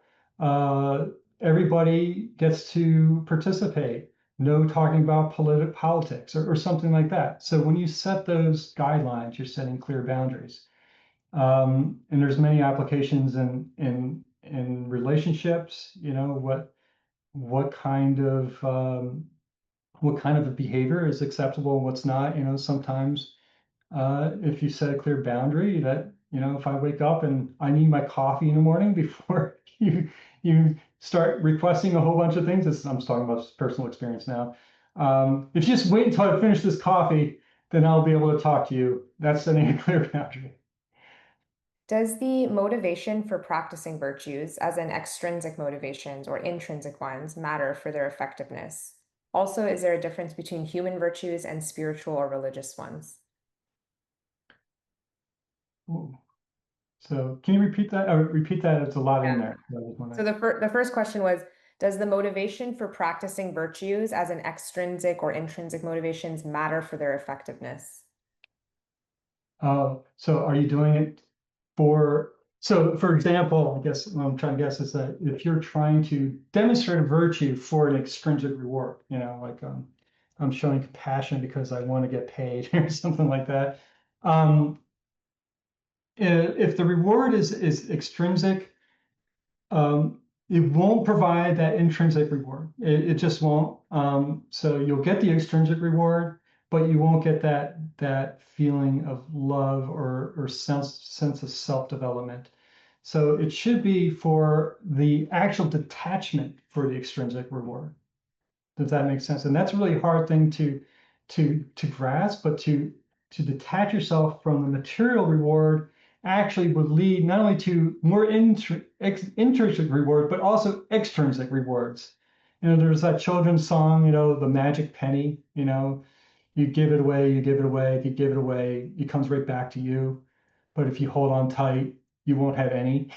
Everybody gets to participate. No talking about politics or something like that. So when you set those guidelines, you're setting clear boundaries. And there's many applications in relationships. What kind of a behavior is acceptable and what's not. Sometimes if you set a clear boundary that, if I wake up and I need my coffee in the morning before you start requesting a whole bunch of things, I'm talking about personal experience now. If you just wait until I finish this coffee, then I'll be able to talk to you. That's setting a clear boundary. Does the motivation for practicing virtues, as in extrinsic motivations or intrinsic ones, matter for their effectiveness? Also, is there a difference between human virtues and spiritual or religious ones? Ooh. So can you repeat that? Repeat that. It's a lot in Yeah. there. I just wanna- So the first question was, does the motivation for practicing virtues, as in extrinsic or intrinsic motivations, matter for their effectiveness? So are you doing it for, so for example, I guess what I'm trying to guess is that if you're trying to demonstrate a virtue for an extrinsic reward, like I'm showing compassion because I want to get paid or something like that. If the reward is extrinsic, it won't provide that intrinsic reward. It just won't. So you'll get the extrinsic reward, but you won't get that feeling of love or sense of self-development. So it should be for the actual detachment for the extrinsic reward. Does that make sense? And that's a really hard thing to grasp, but to detach yourself from the material reward actually would lead not only to more intrinsic reward, but also extrinsic rewards. There's that children's song, the magic penny, you give it away, you give it away. If you give it away, it comes right back to you. But if you hold on tight, you won't have any,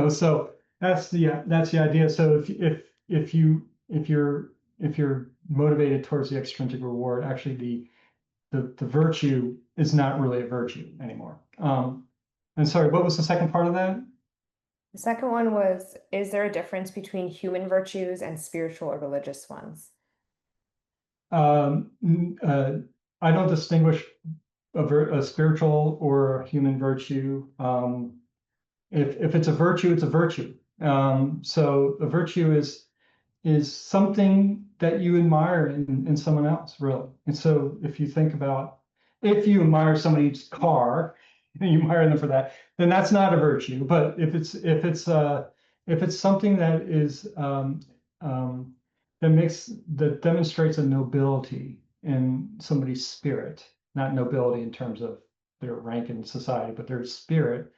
so that's the idea. So if you're motivated towards the extrinsic reward, actually the virtue is not really a virtue anymore. And sorry, what was the second part of that? The second one was, is there a difference between human virtues and spiritual or religious ones? Um, I don't distinguish a spiritual or a human virtue. If it's a virtue, it's a virtue. So a virtue is something that you admire in someone else, really. And so if you admire somebody's car, and you admire them for that, then that's not a virtue. But if it's something that is that demonstrates a nobility in somebody's spirit, not nobility in terms of their rank in society, but their spirit,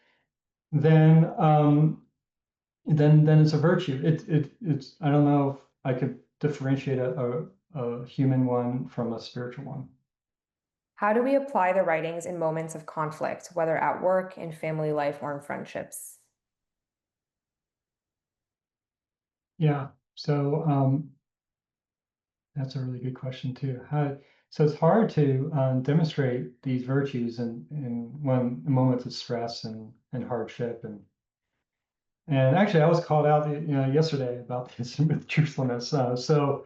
then then it's a virtue. It's I don't know if I could differentiate a human one from a spiritual one. How do we apply the writings in moments of conflict, whether at work, in family life, or in friendships? Yeah. So that's a really good question too. So it's hard to demonstrate these virtues in moments of stress and hardship and actually I was called out yesterday about this with truthfulness. So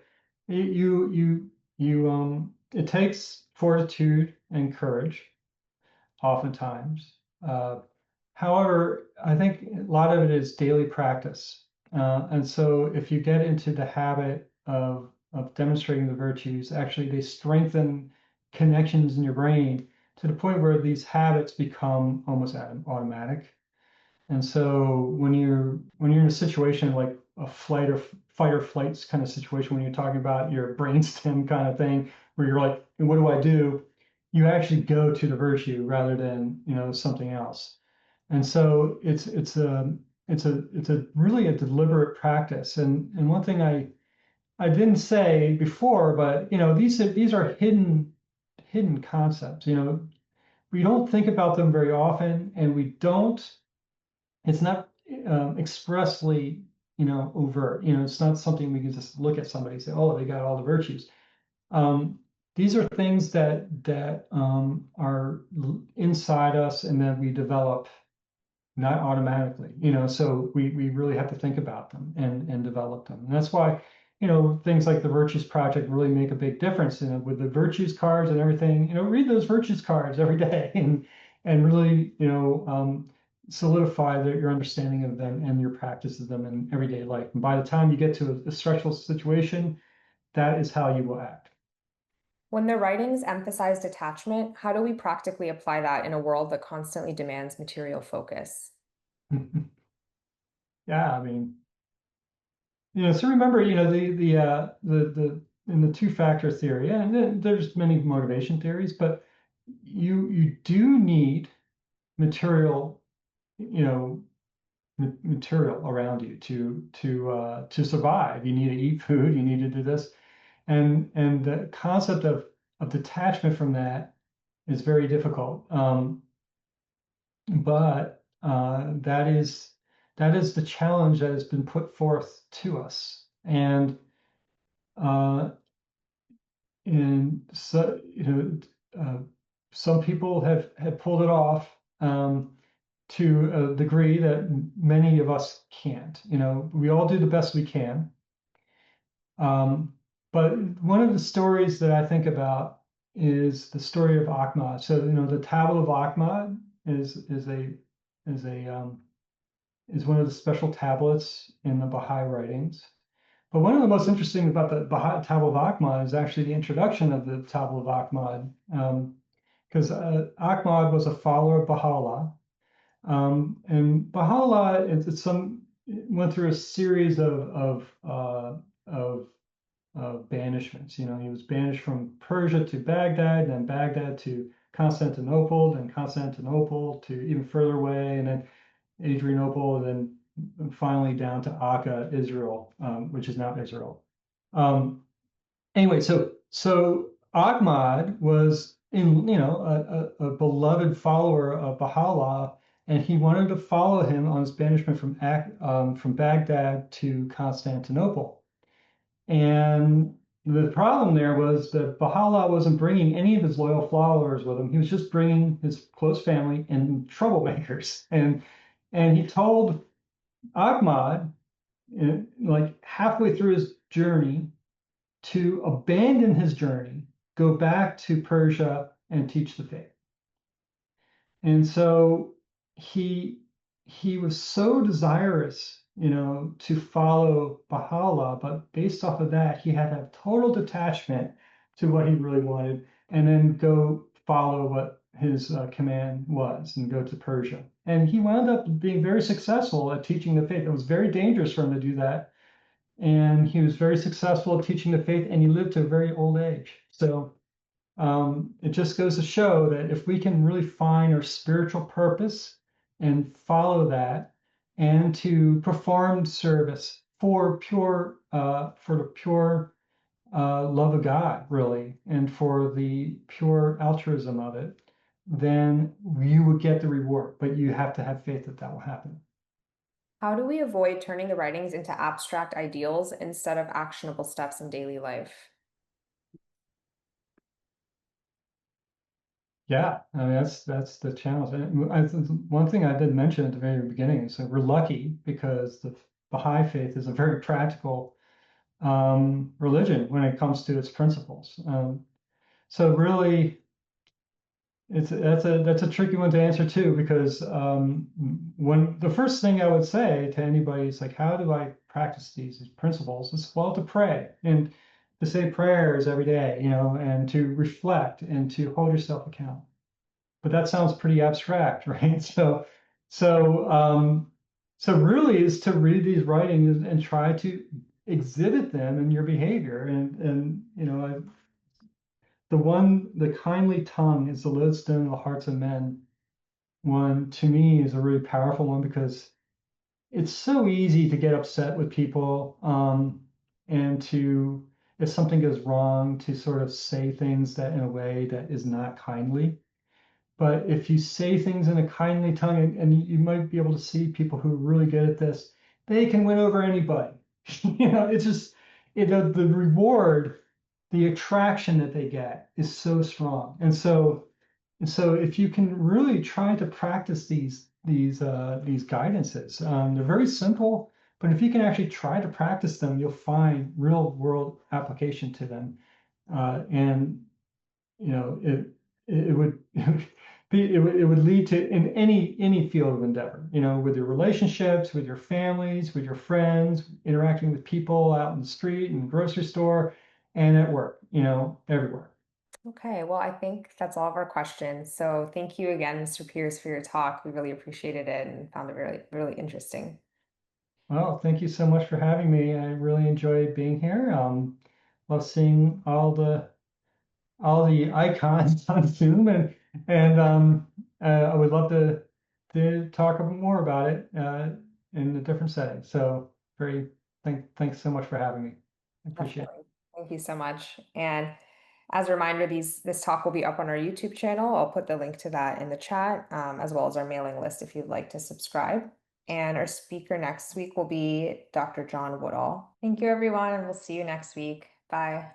it takes fortitude and courage oftentimes. However, I think a lot of it is daily practice. And so if you get into the habit of demonstrating the virtues, actually they strengthen connections in your brain to the point where these habits become almost automatic. And so when you're in a situation like a fight or flight kind of situation, when you're talking about your brainstem kind of thing, where you're like, what do I do? You actually go to the virtue rather than something else. And so it's a really a deliberate practice. And one thing I didn't say before, but these are hidden concepts. We don't think about them very often, and we don't it's not expressly overt. It's not something we can just look at somebody and say, oh, they got all the virtues. um, these are things that are inside us and that we develop not automatically, so we really have to think about them and develop them. And that's why, things like the Virtues Project really make a big difference, with the virtues cards and everything, read those virtues cards every day and really, solidify your understanding of them and your practice of them in everyday life. And by the time you get to a stressful situation, that is how you will act. When the writings emphasize detachment, how do we practically apply that in a world that constantly demands material focus? Yeah, I mean, so remember, the in the two-factor theory, and then there's many motivation theories, but you do need material, material around you to survive. You need to eat food. You need to do this, and the concept of detachment from that is very difficult. But that is the challenge that has been put forth to us, uh, and so some people have pulled it off to a degree that many of us can't. We all do the best we can. But one of the stories that I think about is the story of Ahmad. So the Tablet of Ahmad is one of the special tablets in the Baha'i writings. But one of the most interesting about the Baha'i Tablet of Ahmad is actually the introduction of the Tablet of Ahmad, because Ahmad was a follower of Baha'u'llah, and Baha'u'llah went through a series of banishments. He was banished from Persia to Baghdad, then Baghdad to Constantinople, then Constantinople to even further away, and then Adrianople, and then finally down to Akka, Israel, which is now Israel. Anyway, so Ahmad was a beloved follower of Baha'u'llah, and he wanted to follow him on his banishment from Baghdad to Constantinople. And the problem there was that Baha'u'llah wasn't bringing any of his loyal followers with him. He was just bringing his close family and troublemakers. And he told Ahmad, like halfway through his journey, to abandon his journey, go back to Persia and teach the faith. And so he was so desirous, to follow Baha'u'llah, but based off of that, he had to have total detachment to what he really wanted, and then go follow what his command was and go to Persia. And he wound up being very successful at teaching the faith. It was very dangerous for him to do that. And he was very successful at teaching the faith, and he lived to a very old age. So it just goes to show that if we can really find our spiritual purpose and follow that, and to perform service for the pure love of God, really, and for the pure altruism of it, then you would get the reward. But you have to have faith that that will happen. How do we avoid turning the writings into abstract ideals instead of actionable steps in daily life? Yeah, I mean that's the challenge. And one thing I did mention at the very beginning is that we're lucky because the Baha'i faith is a very practical religion when it comes to its principles. So really, that's a tricky one to answer too, because when the first thing I would say to anybody is like, how do I practice these principles? Is, well, to pray and to say prayers every day, and to reflect and to hold yourself accountable. But that sounds pretty abstract, right? So really is to read these writings and try to exhibit them in your behavior. And the kindly tongue is the lodestone of the hearts of men. One, to me, is a really powerful one, because it's so easy to get upset with people, and to, if something goes wrong, to sort of say things that in a way that is not kindly. But if you say things in a kindly tongue, and you might be able to see people who are really good at this, they can win over anybody. It's just, the reward, the attraction that they get is so strong. And so if you can really try to practice these guidances, they're very simple, but if you can actually try to practice them, you'll find real world application to them. And it would it would lead to, in any field of endeavor, with your relationships, with your families, with your friends, interacting with people out in the street and the grocery store and at work, everywhere. Okay, well, I think that's all of our questions. So thank you again, Mr. Peirce, for your talk. We really appreciated it and found it really, really interesting. Well, thank you so much for having me. I really enjoyed being here. Love seeing all the all the icons on Zoom, and I would love to talk a bit more about it in a different setting. So thanks so much for having me. I appreciate it. Definitely. Thank you so much. And as a reminder, this talk will be up on our YouTube channel. I'll put the link to that in the chat, as well as our mailing list if you'd like to subscribe. And our speaker next week will be Dr. John Woodall. Thank you, everyone, and we'll see you next week. Bye.